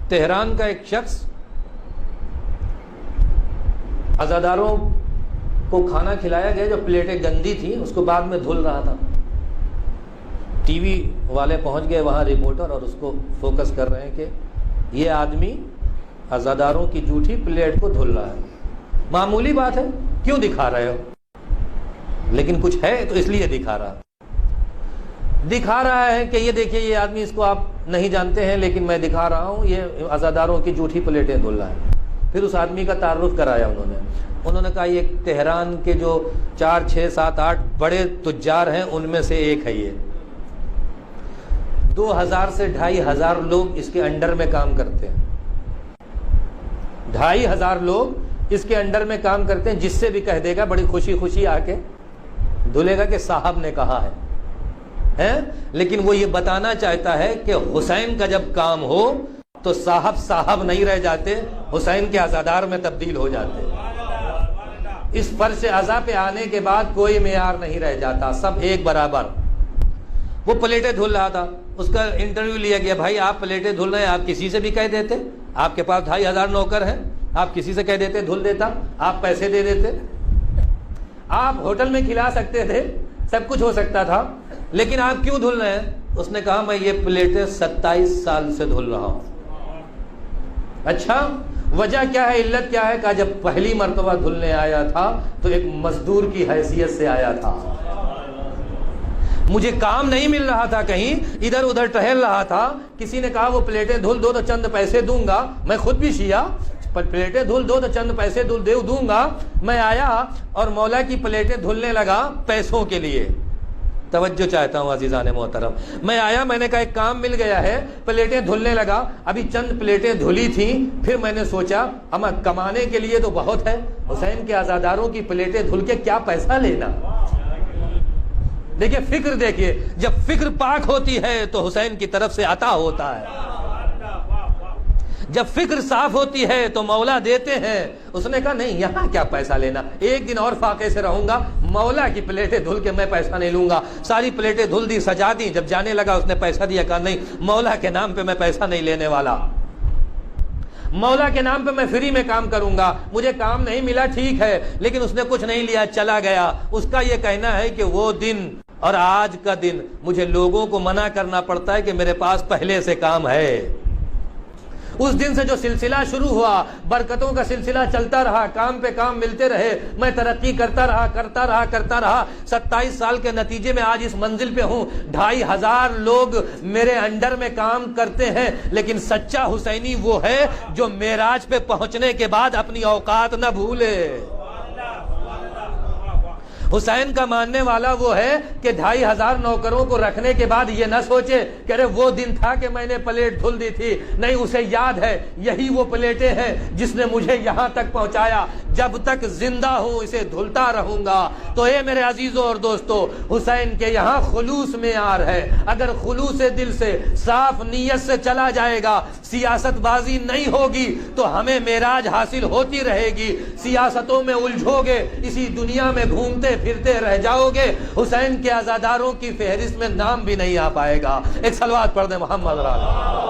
Tehran کا ایک شخص عزاداروں کو کھانا کھلایا گیا، جو پلیٹیں گندی تھیں اس کو بعد میں دھل رہا تھا. ٹی وی والے پہنچ گئے وہاں، رپورٹر، اور اس کو فوکس کر رہے ہیں کہ یہ آدمی عزاداروں کی جھوٹی پلیٹ کو دھل رہا ہے. معمولی بات ہے، کیوں دکھا رہے ہو؟ لیکن کچھ ہے تو اس لیے دکھا رہا ہے کہ یہ دیکھیے یہ آدمی، اس کو آپ نہیں جانتے ہیں لیکن میں دکھا رہا ہوں یہ عزاداروں کی جھوٹی پلیٹیں دھل رہا ہے. پھر اس آدمی کا تعارف کرایا انہوں نے کہا یہ تہران کے جو 4 6 7 8 بڑے تجار ہیں ان میں سے ایک ہے. یہ 2000 سے 2500 لوگ اس کے انڈر میں کام کرتے ہیں. 2500 لوگ اس کے انڈر میں کام کرتے ہیں. جس سے بھی کہہ دے گا بڑی خوشی آ کے دھلے گا کہ صاحب نے کہا ہے. لیکن وہ یہ بتانا چاہتا ہے کہ حسین کا جب کام ہو تو صاحب نہیں رہ جاتے، حسین کے عزادار میں تبدیل ہو جاتے. اس فرش عزا پہ آنے کے بعد کوئی معیار نہیں رہ جاتا، سب ایک برابر. وہ پلیٹیں دھل رہا تھا، اس کا انٹرویو لیا گیا. بھائی آپ پلیٹیں دھل رہے ہیں، آپ کسی سے بھی کہہ دیتے، آپ کے پاس 2500 نوکر ہیں، آپ کسی سے کہہ دیتے دھل دیتا، آپ پیسے دے دیتے، آپ ہوٹل میں کھلا سکتے تھے، سب کچھ ہو سکتا تھا، لیکن آپ کیوں دھل رہے ہیں؟ اس نے کہا میں یہ پلیٹیں 27 سال سے دھل رہا ہوں. اچھا وجہ کیا ہے، علت کیا ہے؟ کہا جب پہلی مرتبہ دھلنے آیا تھا تو ایک مزدور کی حیثیت سے آیا تھا، مجھے کام نہیں مل رہا تھا، کہیں ادھر ادھر ٹہل رہا تھا. کسی نے کہا وہ پلیٹیں دھل دو تو چند پیسے دوں گا، میں خود بھی شیعہ، پلیٹیں دھل دو تو چند پیسے دوں گا. میں آیا اور مولا کی پلیٹیں دھلنے لگا پیسوں کے لیے. توجہ چاہتا ہوں عزیزان محترم، میں آیا، میں نے کہا ایک کام مل گیا ہے، پلیٹیں دھلنے لگا. ابھی چند پلیٹیں دھلی تھیں، پھر میں نے سوچا اما کمانے کے لیے تو بہت ہے، حسین کے عزاداروں کی پلیٹیں دھل کے کیا پیسہ لینا. دیکھیے فکر، دیکھیے جب فکر پاک ہوتی ہے تو حسین کی طرف سے عطا ہوتا ہے. جب فکر صاف ہوتی ہے تو مولا دیتے ہیں. اس نے کہا نہیں یہاں کیا پیسہ لینا، ایک دن اور فاقے سے رہوں گا، مولا کی پلیٹیں دھل کے میں پیسہ نہیں لوں گا. ساری پلیٹیں دھل دی، سجا دی. جب جانے لگا اس نے پیسہ دیا، کہا نہیں مولا کے نام پہ میں پیسہ نہیں لینے والا، مولا کے نام پہ میں فری میں کام کروں گا. مجھے کام نہیں ملا ٹھیک ہے، لیکن اس نے کچھ نہیں لیا، چلا گیا. اس کا یہ کہنا ہے کہ وہ دن اور آج کا دن مجھے لوگوں کو منع کرنا پڑتا ہے کہ میرے پاس پہلے سے کام ہے. اس دن سے جو سلسلہ شروع ہوا، برکتوں کا سلسلہ چلتا رہا، کام پہ کام ملتے رہے، میں ترقی کرتا رہا. 27 سال کے نتیجے میں آج اس منزل پہ ہوں. 2500 لوگ میرے انڈر میں کام کرتے ہیں، لیکن سچا حسینی وہ ہے جو معراج پہ پہنچنے کے بعد اپنی اوقات نہ بھولے. حسین کا ماننے والا وہ ہے کہ 2500 نوکروں کو رکھنے کے بعد یہ نہ سوچے کہ ارے وہ دن تھا کہ میں نے پلیٹ دھل دی تھی. نہیں، اسے یاد ہے یہی وہ پلیٹیں ہیں جس نے مجھے یہاں تک پہنچایا. جب تک زندہ ہوں اسے دھلتا رہوں گا. تو اے میرے عزیزوں اور دوستو، حسین کے یہاں خلوص معیار ہے. اگر خلوص دل سے، صاف نیت سے چلا جائے گا، سیاست بازی نہیں ہوگی تو ہمیں معراج حاصل ہوتی رہے گی. سیاستوں میں الجھو گے، اسی دنیا میں گھومتے پھرتے رہ جاؤ گے، حسین کے عزاداروں کی فہرست میں نام بھی نہیں آ پائے گا. ایک صلوات پڑھ دیں محمد رضا.